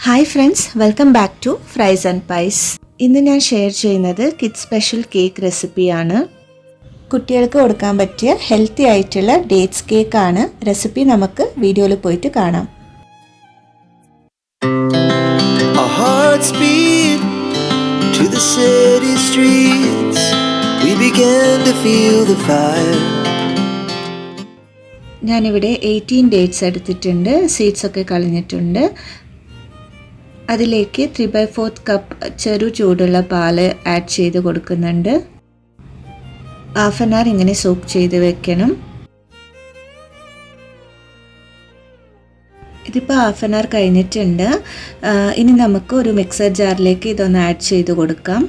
Hi friends, welcome back to fries and pies. ഇന്ന് ഞാൻ share ചെയ്യുന്നത് കിഡ്സ് സ്പെഷ്യൽ കേക്ക് റെസിപ്പിയാണ്. കുട്ടികൾക്ക് കൊടുക്കാൻ പറ്റിയ ഹെൽത്തി ആയിട്ടുള്ള ഡേറ്റ്സ് കേക്കാണ്. റെസിപ്പി നമുക്ക് വീഡിയോയിൽ പോയിട്ട് കാണാം. Our hearts beat to the city streets. We began to feel the fire. ഞാനിവിടെ 18 ഡേറ്റ്സ് എടുത്തിട്ടുണ്ട്. സീഡ്സ് ഒക്കെ കളഞ്ഞിട്ടുണ്ട്. അതിലേക്ക് 3/4 കപ്പ് ചെറു ചൂടുള്ള പാല് ആഡ് ചെയ്ത് കൊടുക്കുന്നുണ്ട്. ഹാഫ് ആൻ അവർ ഇങ്ങനെ സോക്ക് ചെയ്ത് വെക്കണം. ഇതിപ്പോൾ ഹാഫ് ആൻ അവർ കഴിഞ്ഞിട്ടുണ്ട്. ഇനി നമുക്ക് ഒരു മിക്സർ ജാറിലേക്ക് ഇതൊന്ന് ആഡ് ചെയ്ത് കൊടുക്കാം.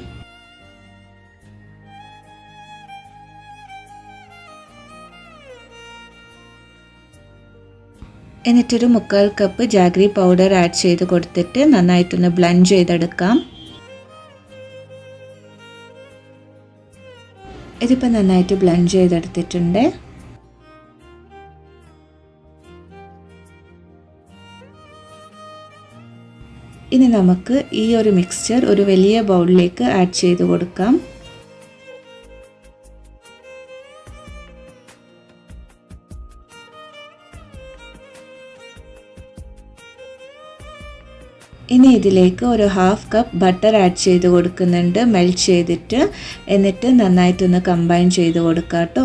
എന്നിട്ടൊരു 3/4 കപ്പ് ജാഗ്രി പൗഡർ ആഡ് ചെയ്ത് കൊടുത്തിട്ട് നന്നായിട്ടൊന്ന് ബ്ലെൻഡ് ചെയ്തെടുക്കാം. ഇതിപ്പോൾ നന്നായിട്ട് ബ്ലെൻഡ് ചെയ്തെടുത്തിട്ടുണ്ട്. ഇനി നമുക്ക് ഈ ഒരു മിക്സ്ചർ ഒരു വലിയ ബൗളിലേക്ക് ആഡ് ചെയ്ത് കൊടുക്കാം. ഇനി ഇതിലേക്ക് ഒരു 1/2 കപ്പ് ബട്ടർ ആഡ് ചെയ്ത് കൊടുക്കുന്നുണ്ട്, മെൽറ്റ് ചെയ്തിട്ട്. എന്നിട്ട് നന്നായിട്ടൊന്ന് കമ്പൈൻ ചെയ്ത് കൊടുക്കാം കേട്ടോ.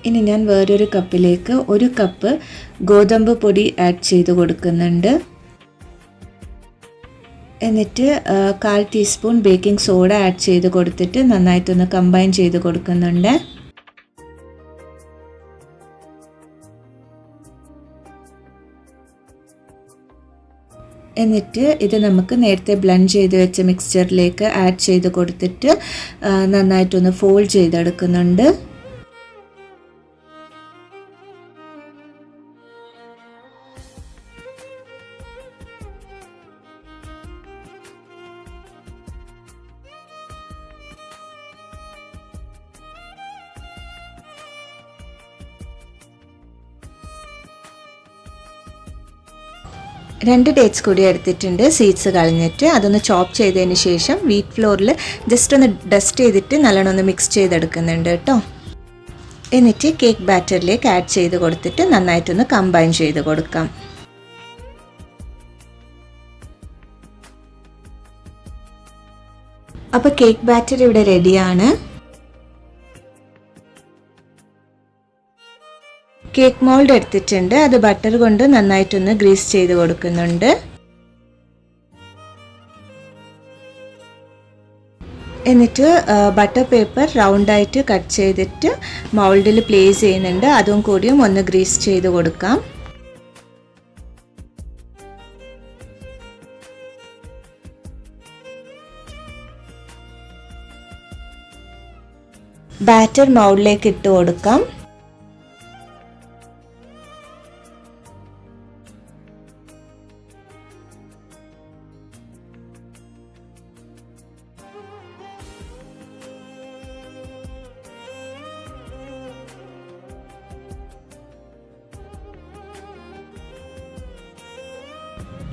ഇനി ഞാൻ വേറൊരു കപ്പിലേക്ക് 1 കപ്പ് ഗോതമ്പ് പൊടി ആഡ് ചെയ്ത് കൊടുക്കുന്നുണ്ട്. എന്നിട്ട് 1/4 ടീസ്പൂൺ ബേക്കിംഗ് സോഡ ആഡ് ചെയ്ത് കൊടുത്തിട്ട് നന്നായിട്ടൊന്ന് കമ്പൈൻ ചെയ്ത് കൊടുക്കുന്നുണ്ട്. എന്നിട്ട് ഇത് നമുക്ക് നേരത്തെ ബ്ലെൻഡ് ചെയ്ത് വെച്ച മിക്സ്ചറിലേക്ക് ആഡ് ചെയ്ത് കൊടുത്തിട്ട് നന്നായിട്ടൊന്ന് ഫോൾഡ് ചെയ്തെടുക്കുന്നുണ്ട്. രണ്ട് ഡേറ്റ്സ് കൂടി എടുത്തിട്ടുണ്ട്, സീഡ്സ് കളഞ്ഞിട്ട്. അതൊന്ന് ചോപ്പ് ചെയ്തതിന് ശേഷം വീറ്റ് ഫ്ലോറിൽ ജസ്റ്റ് ഒന്ന് ഡസ്റ്റ് ചെയ്തിട്ട് നല്ലോണം ഒന്ന് മിക്സ് ചെയ്തെടുക്കുന്നുണ്ട് കേട്ടോ. എന്നിട്ട് കേക്ക് ബാറ്ററിലേക്ക് ആഡ് ചെയ്ത് കൊടുത്തിട്ട് നന്നായിട്ടൊന്ന് കമ്പൈൻ ചെയ്ത് കൊടുക്കാം. അപ്പോൾ കേക്ക് ബാറ്റർ ഇവിടെ റെഡിയാണ്. കേക്ക് മോൾഡ് എടുത്തിട്ടുണ്ട്. അത് ബട്ടർ കൊണ്ട് നന്നായിട്ടൊന്ന് ഗ്രീസ് ചെയ്ത് കൊടുക്കുന്നുണ്ട്. എന്നിട്ട് ബട്ടർ പേപ്പർ റൗണ്ടായിട്ട് കട്ട് ചെയ്തിട്ട് മൗൾഡിൽ പ്ലേസ് ചെയ്യുന്നുണ്ട്. അതും കൂടിയും ഒന്ന് ഗ്രീസ് ചെയ്ത് കൊടുക്കാം. ബാറ്റർ മൗൾഡിലേക്ക് ഇട്ട് കൊടുക്കാം.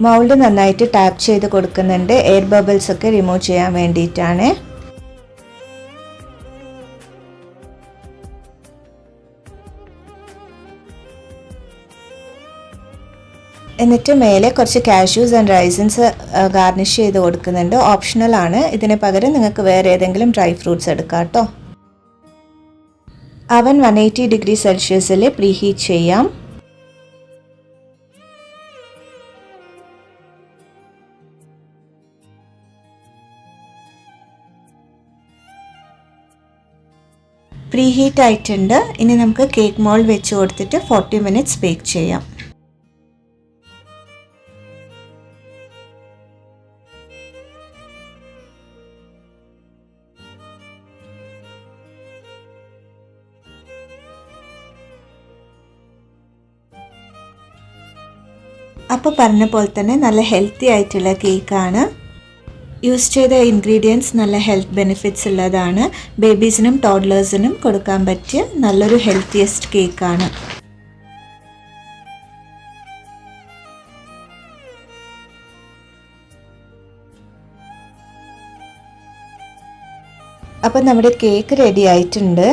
മൗൾഡ് നന്നായിട്ട് ടാപ്പ് ചെയ്ത് കൊടുക്കുന്നുണ്ട്. എയർ ബബിൾസ് ഒക്കെ റിമൂവ് ചെയ്യാൻ വേണ്ടിയിട്ടാണ്. എന്നിട്ട് മേലെ കുറച്ച് കാഷ്യൂസ് ആൻഡ് റൈസിൻസ് ഗാർണിഷ് ചെയ്ത് കൊടുക്കുന്നുണ്ട്. ഓപ്ഷണൽ ആണ്. ഇതിന് പകരം നിങ്ങൾക്ക് വേറെ ഏതെങ്കിലും ഡ്രൈ ഫ്രൂട്ട്സ് എടുക്കാം കേട്ടോ. അവൻ 180 ഡിഗ്രി സെൽഷ്യസിൽ പ്രീഹീറ്റ് ചെയ്യാം. പ്രീഹീറ്റ് ആയിട്ടുണ്ട്. ഇനി നമുക്ക് കേക്ക് മോൾഡ് വെച്ച് കൊടുത്തിട്ട് 40 മിനിറ്റ്സ് ബേക്ക് ചെയ്യാം. അപ്പോൾ പറഞ്ഞ പോലെ തന്നെ നല്ല ഹെൽത്തി ആയിട്ടുള്ള കേക്കാണ്. യൂസ് ചെയ്ത ഇൻഗ്രീഡിയൻസ് നല്ല ഹെൽത്ത് ബെനിഫിറ്റ്സ് ഉള്ളതാണ്. ബേബീസിനും ടോഡ്ലേഴ്സിനും കൊടുക്കാൻ പറ്റിയ നല്ലൊരു ഹെൽത്തിയസ്റ്റ് കേക്കാണ്. അപ്പോൾ നമ്മുടെ കേക്ക് റെഡി ആയിട്ടുണ്ട്.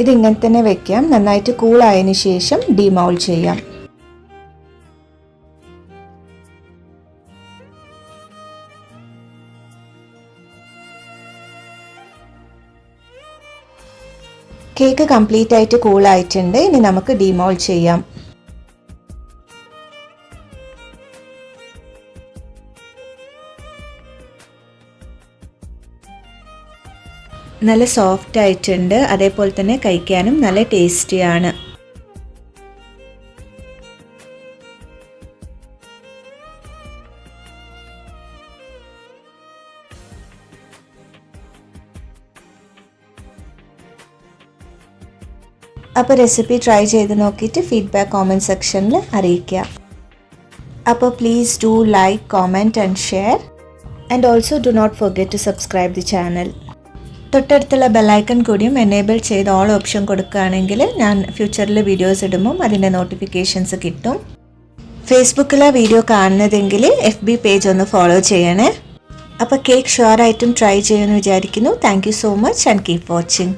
ഇതിങ്ങനെ തന്നെ വെക്കാം. നന്നായിട്ട് കൂളായതിനു ശേഷം ഡിമൗൾഡ് ചെയ്യാം. കേക്ക് കംപ്ലീറ്റ് ആയിട്ട് കൂളായിട്ടുണ്ട്. ഇനി നമുക്ക് ഡിമൗൾഡ് ചെയ്യാം. നല്ല സോഫ്റ്റ് ആയിട്ടുണ്ട്. അതേപോലെ തന്നെ കഴിക്കാനും നല്ല ടേസ്റ്റിയാണ്. അപ്പോൾ റെസിപ്പി ട്രൈ ചെയ്ത് നോക്കിയിട്ട് ഫീഡ്ബാക്ക് കോമെൻറ്റ് സെക്ഷനിൽ അറിയിക്കുക. അപ്പോൾ please do like, comment and share and also do not forget to subscribe the channel. തൊട്ടടുത്തുള്ള ബെല്ലൈക്കൺ കൂടിയും എനേബിൾ ചെയ്ത് ഓൾ ഓപ്ഷൻ കൊടുക്കുകയാണെങ്കിൽ ഞാൻ ഫ്യൂച്ചറിൽ വീഡിയോസ് ഇടുമ്പോൾ അതിൻ്റെ നോട്ടിഫിക്കേഷൻസ് കിട്ടും. ഫേസ്ബുക്കിലെ വീഡിയോ കാണുന്നതെങ്കിൽ FB പേജ് ഒന്ന് ഫോളോ ചെയ്യണേ. അപ്പോൾ കേക്ക് ഷുവറായിട്ടും ട്രൈ ചെയ്യുമെന്ന് വിചാരിക്കുന്നു. Thank you so much and keep watching.